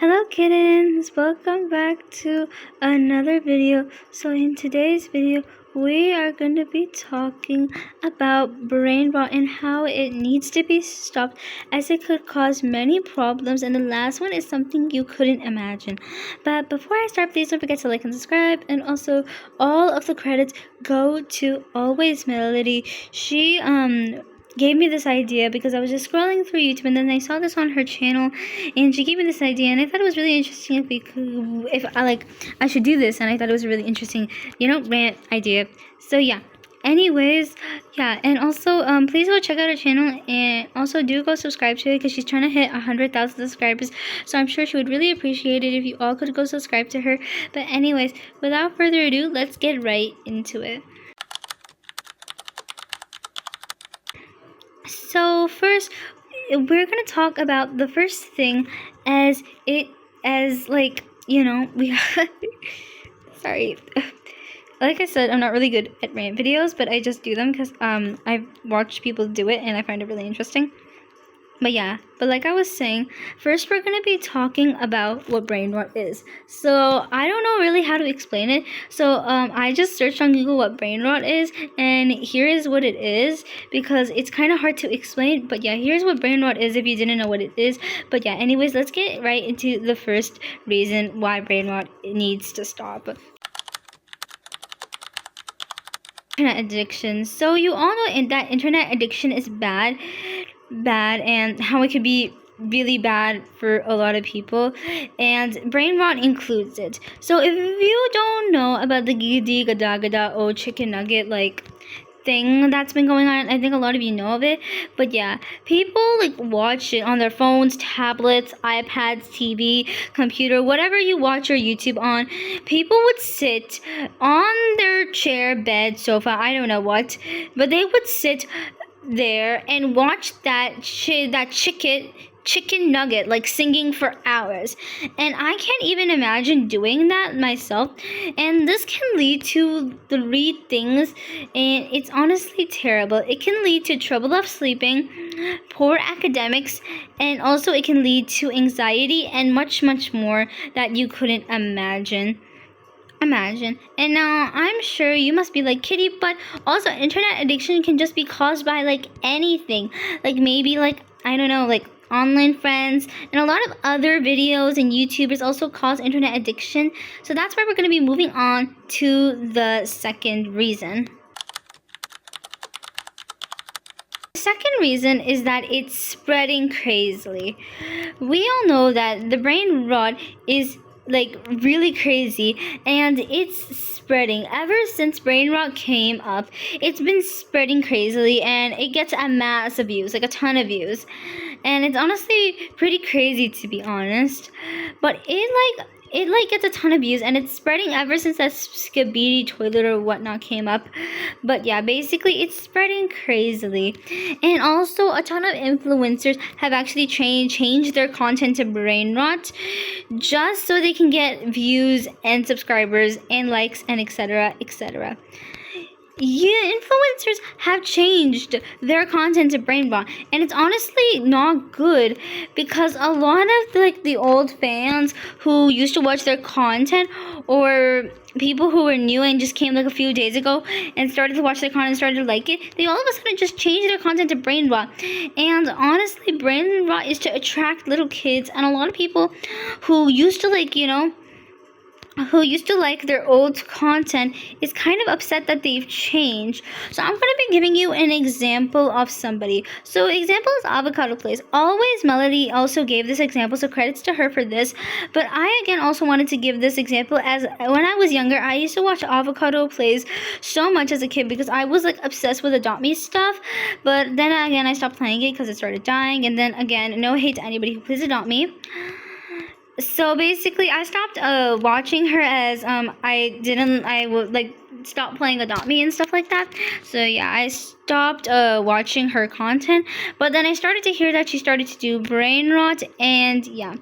Hello kittens, welcome back to another video. So in today's video we are going to be talking about brain rot and how it needs to be stopped, as it could cause many problems, and the last one is something you couldn't imagine. But before I start, please don't forget to like and subscribe, and also all of the credits go to Always Melody. She gave me this idea because I was just scrolling through YouTube, and then I saw this on her channel, and she gave me this idea, and I thought it was really interesting I should do this, and I thought it was a really interesting, rant idea. So yeah. Anyways, yeah, and also please go check out her channel, and also do go subscribe to it because she's trying to hit 100,000 subscribers. So I'm sure she would really appreciate it if you all could go subscribe to her. But anyways, without further ado, let's get right into it. So first, we're going to talk about the first thing we sorry. Like I said, I'm not really good at rant videos, but I just do them because I've watched people do it and I find it really interesting. But yeah, like I was saying, first we're going to be talking about what brain rot is. So I don't know really how to explain it. So I just searched on Google what brain rot is, and here is what it is, because it's kind of hard to explain. But yeah, here's what brain rot is if you didn't know what it is. But yeah, anyways, let's get right into the first reason why brain rot needs to stop. Internet addiction. So you all know that internet addiction is bad, and how it could be really bad for a lot of people, and brain rot includes it. So if you don't know about the gidi gada gada chicken nugget thing that's been going on, I think a lot of you know of it. But yeah, people watch it on their phones, tablets, iPads, TV, computer, whatever you watch your YouTube on. People would sit on their chair, bed, sofa, I don't know what, but they would sit there and watch that chicken nugget singing for hours, and I can't even imagine doing that myself. And this can lead to 3 things, and it's honestly terrible. It can lead to trouble of sleeping, poor academics, and also it can lead to anxiety and much more that you couldn't imagine. And now I'm sure you must be like, Kitty, but also internet addiction can just be caused by anything, maybe I don't know, online friends, and a lot of other videos and YouTubers also cause internet addiction. So that's why we're going to be moving on to the second reason. The second reason is that it's spreading crazily. We all know that the brain rot is really crazy, and it's spreading. Ever since brain rot came up, it's been spreading crazily, and it gets a mass of views, a ton of views, and it's honestly pretty crazy, to be honest. But it gets a ton of views, and it's spreading ever since that Skibidi toilet or whatnot came up. But yeah, basically it's spreading crazily. And also a ton of influencers have actually changed their content to brain rot just so they can get views and subscribers and likes and etc. Yeah, influencers have changed their content to brain rot, and it's honestly not good, because a lot of the old fans who used to watch their content, or people who were new and just came a few days ago and started to watch their content and started to like it, they all of a sudden just changed their content to brain rot. And honestly, brain rot is to attract little kids, and a lot of people who used to like their old content is kind of upset that they've changed. So I'm going to be giving you an example of somebody. So example is Avocado Plays. Always Melody also gave this example, so credits to her for this. But I again also wanted to give this example, as when I was younger, I used to watch Avocado Plays so much as a kid because I was obsessed with Adopt Me stuff. But then again, I stopped playing it because it started dying. And then again, no hate to anybody who plays Adopt Me. So basically, I stopped watching her, as stopped playing Adopt Me and stuff like that. So yeah, I stopped watching her content. But then I started to hear that she started to do Brainrot, and yeah.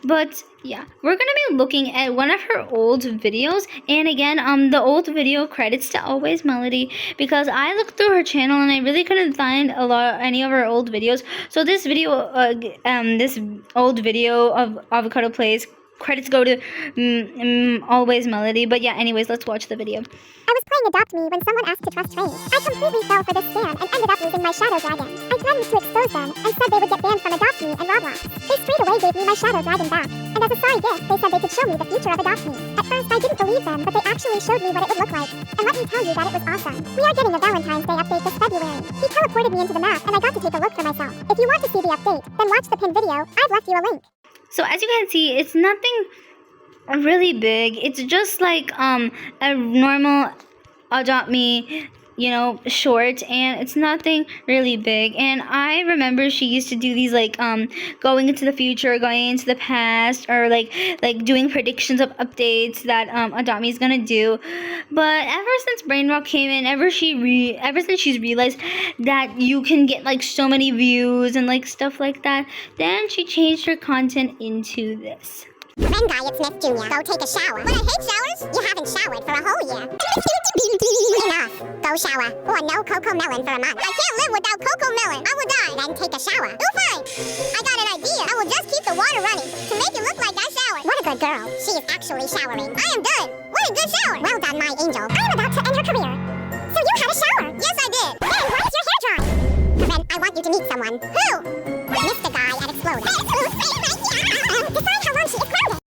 But yeah, we're gonna be looking at one of her old videos, and again, the old video credits to Always Melody, because I looked through her channel and I really couldn't find any of her old videos. So this video, this old video of Avocado Plays, credits go to Always Melody. But yeah, anyways, let's watch the video. I was playing Adopt Me when someone asked to trust trains. I completely fell for this scam and ended up losing my Shadow Dragon. I threatened to expose them and said they would get banned from Adopt Me and Roblox. They straight away gave me my Shadow Dragon back. And as a sorry gift, they said they could show me the future of Adopt Me. At first, I didn't believe them, but they actually showed me what it would look like. And let me tell you that it was awesome. We are getting a Valentine's Day update this February. He teleported me into the map, and I got to take a look for myself. If you want to see the update, then watch the pinned video. I've left you a link. So as you can see, it's nothing really big. It's just like a normal Adopt Me, you know, short, and it's nothing really big. And I remember she used to do these like going into the future, going into the past, or like doing predictions of updates that Adopt Me is gonna do. But ever since Brainrot came in, ever since she's realized that you can get like so many views and like stuff like that, then she changed her content into this. Friend guy, it's Smith Jr. Go take a shower. But I hate showers. You haven't showered for a whole year. Enough. Go shower. Or no Coco Melon for a month. I can't live without Coco Melon. I will die. Then take a shower. Oh, fine. I got an idea. I will just keep the water running to make it look like I showered. What a good girl. She is actually showering. I am done. What a good shower. Well done, my angel. I am about to end her career. So you had a shower? Yes, I did. Then why is your hair dry? Then I want you to meet someone. Who? Mr. Guy at Exploder. Decide how long she exploded.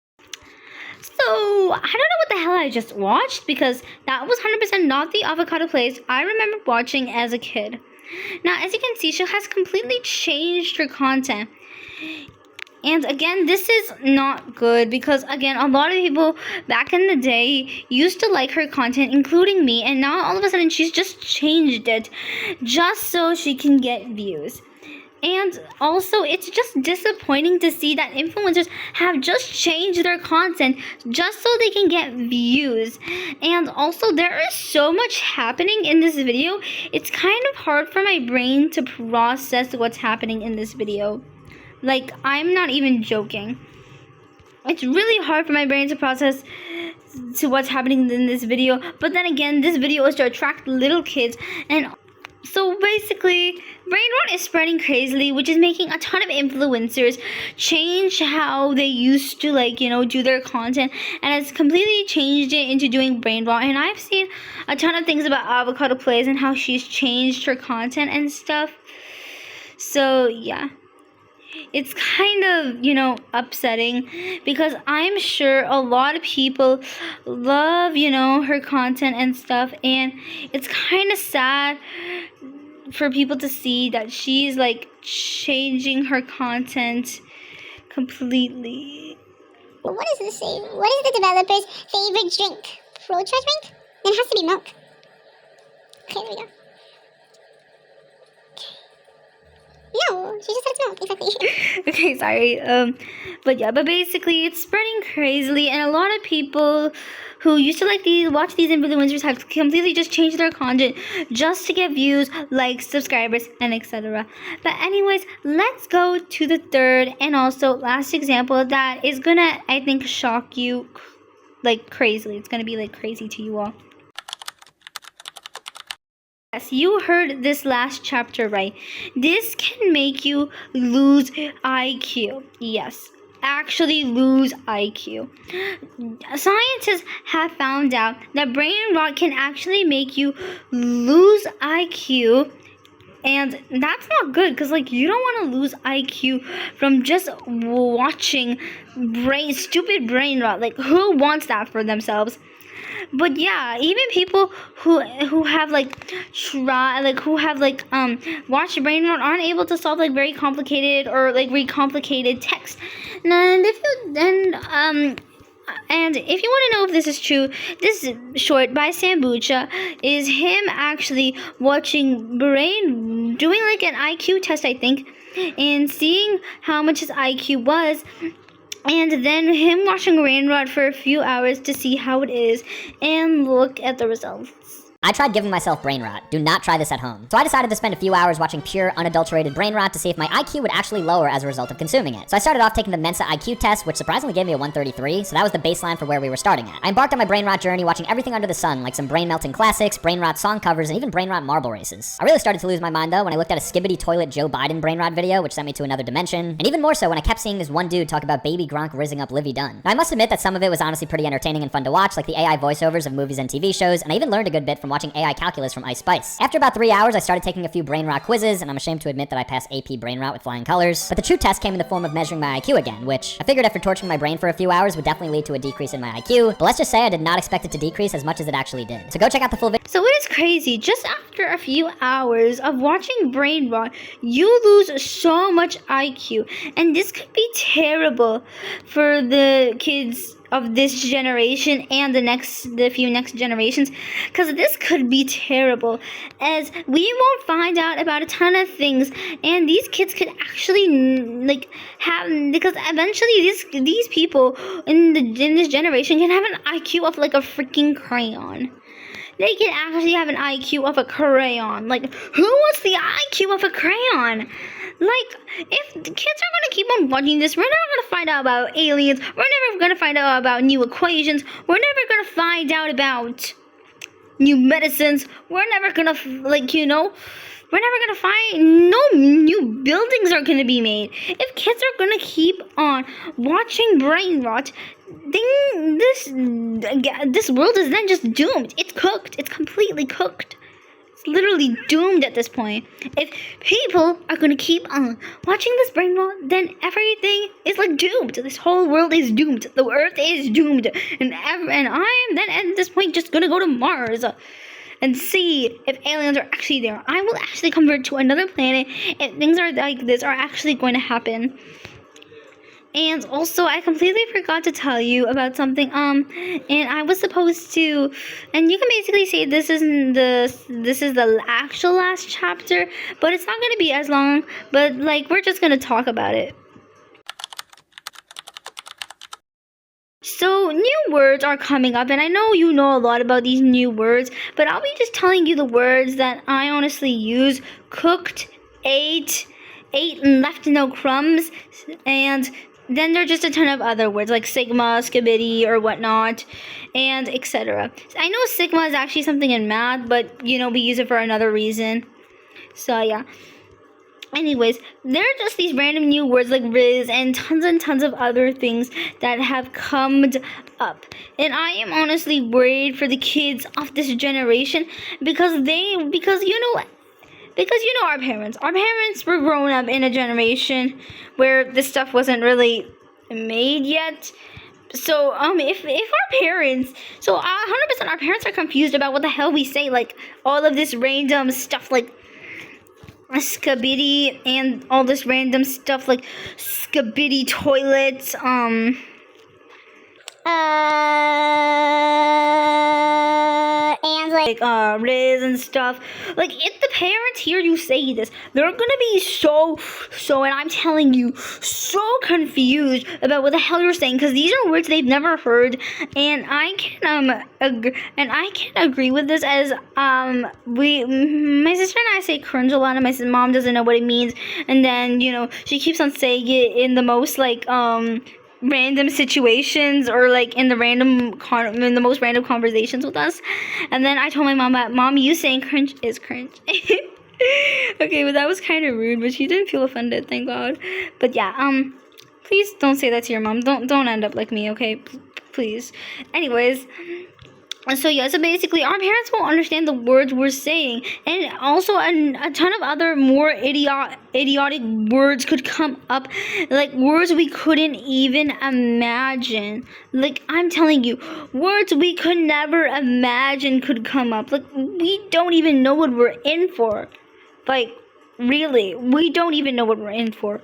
So, I don't know what the hell I just watched, because that was 100% not the Avocado Plays I remember watching as a kid. Now, as you can see, she has completely changed her content. And again, this is not good, because again, a lot of people back in the day used to like her content, including me, and now all of a sudden she's just changed it just so she can get views. And also, it's just disappointing to see that influencers have just changed their content just so they can get views. And also, there is so much happening in this video. It's kind of hard for my brain to process what's happening in this video. Like, I'm not even joking. It's really hard for my brain to process to what's happening in this video. But then again, this video is to attract little kids, and so basically, Brainrot is spreading crazily, which is making a ton of influencers change how they used to, like, you know, do their content, and it's completely changed it into doing Brainrot. And I've seen a ton of things about Avocado Plays and how she's changed her content and stuff. So yeah, it's kind of, you know, upsetting, because I'm sure a lot of people love, you know, her content and stuff, and it's kind of sad for people to see that she's like changing her content completely. Well, what does this say? What is the developer's favorite drink? Ultra drink? It has to be milk. Okay, there we go. No, she just said it's milk, exactly. Okay, sorry. But basically it's spreading crazily, and a lot of people who used to like watch these influencers have completely just changed their content just to get views, likes, subscribers, and etc. But anyways, let's go to the third and also last example that is gonna, I think, shock you like crazily. It's gonna be like crazy to you all. Yes, you heard this last chapter right. This can make you lose IQ. Yes, actually lose IQ. Scientists have found out that Brainrot can actually make you lose IQ. And that's not good, because like you don't want to lose IQ from just watching stupid Brainrot. Like, who wants that for themselves? But yeah, even people who have watched Brainrot aren't able to solve like very complicated or like very complicated text. And if you want to know if this is true, this short by Sambucha is him actually watching doing like an IQ test, I think, and seeing how much his IQ was. and then him watching Brainrot for a few hours to see how it is, and look at the results. I tried giving myself brain rot. Do not try this at home. So I decided to spend a few hours watching pure, unadulterated brain rot to see if my IQ would actually lower as a result of consuming it. So I started off taking the Mensa IQ test, which surprisingly gave me a 133, so that was the baseline for where we were starting at. I embarked on my brain rot journey watching everything under the sun, like some brain melting classics, brain rot song covers, and even brain rot marble races. I really started to lose my mind though when I looked at a skibbity toilet Joe Biden brain rot video, which sent me to another dimension, and even more so when I kept seeing this one dude talk about baby Gronk rizzing up Livy Dunn. Now I must admit that some of it was honestly pretty entertaining and fun to watch, like the AI voiceovers of movies and TV shows, and I even learned a good bit from watching AI calculus from Ice Spice. After about 3 hours, I started taking a few brain rot quizzes, and I'm ashamed to admit that I passed AP brain rot with flying colors. But the true test came in the form of measuring my IQ again, which I figured after torturing my brain for a few hours would definitely lead to a decrease in my IQ, but let's just say I did not expect it to decrease as much as it actually did. So go check out the full video. So it is crazy, just after a few hours of watching brain rot, you lose so much IQ, and this could be terrible for the kids of this generation and the few next generations, because this could be terrible, as we won't find out about a ton of things, and these kids could actually have, because eventually these people in this generation can have an IQ of like a freaking crayon. They can actually have an IQ of a crayon. Like, who wants the IQ of a crayon? Like, if the kids are going to keep on watching this, we're never going to find out about aliens. We're never going to find out about new equations. We're never going to find out about new medicines. We're never going to, we're never going to find, no new buildings are going to be made. If kids are going to keep on watching brain rot, then this world is then just doomed. It's cooked. It's completely cooked. It's literally doomed at this point. If people are going to keep on watching this brain rot, then everything is like doomed. This whole world is doomed. The earth is doomed. And I am then at this point just going to go to Mars and see if aliens are actually there. I will actually convert to another planet if things are like this are actually going to happen. And also, I completely forgot to tell you about something. And I was supposed to, and you can basically say this is the actual last chapter, but it's not gonna be as long. But like, we're just gonna talk about it. So, new words are coming up, and I know you know a lot about these new words, but I'll be just telling you the words that I honestly use: cooked, ate and left no crumbs, and then there are just a ton of other words like sigma, skibbity, or whatnot, and etc. I know sigma is actually something in math, but we use it for another reason. So yeah. Anyways, there are just these random new words like Riz and tons of other things that have come up. And I am honestly worried for the kids of this generation because our parents. Our parents were grown up in a generation where this stuff wasn't really made yet. So, if our parents, 100% our parents are confused about what the hell we say, like, all of this random stuff, like, skibbity, and all this random stuff, like, skibbity toilets, and like Riz and stuff. Like, if the parents hear you say this, they're gonna be so, and I'm telling you, so confused about what the hell you're saying, because these are words they've never heard, and I can agree with this, as my sister and I say cringe a lot, and my mom doesn't know what it means, and then she keeps on saying it in the most random situations, or like in the most random conversations with us. And then I told my mom that, Mom, you saying cringe is cringe. Okay, but that was kind of rude, but she didn't feel offended, thank God. But yeah, please don't say that to your mom. Don't end up like me, okay? Please. Anyways, so yeah, so basically our parents won't understand the words we're saying, and also a ton of other more idiotic words could come up, like words we couldn't even imagine. Like, I'm telling you, words we could never imagine could come up. Like, we don't even know what we're in for. Like, really, we don't even know what we're in for.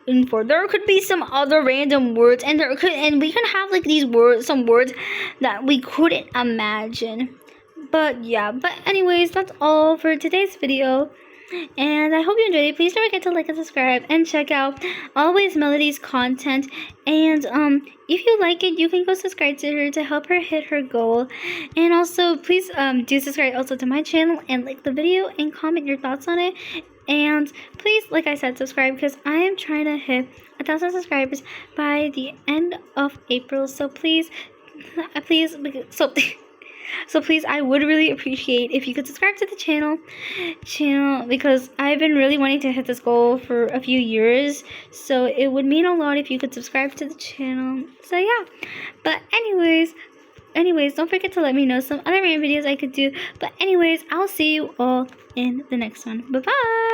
There could be some other random words, and we can have like these words, some words that we couldn't imagine. But yeah, anyways, that's all for today's video. And I hope you enjoyed it. Please don't forget to like and subscribe and check out Always Melody's content. And if you like it, you can go subscribe to her to help her hit her goal. And also please do subscribe also to my channel and like the video and comment your thoughts on it. And please, like I said, subscribe because I am trying to hit 1,000 subscribers by the end of April. So please, so please, I would really appreciate if you could subscribe to the channel because I've been really wanting to hit this goal for a few years. So it would mean a lot if you could subscribe to the channel. So yeah, but anyways, don't forget to let me know some other random videos I could do. But anyways, I'll see you all in the next one. Bye bye.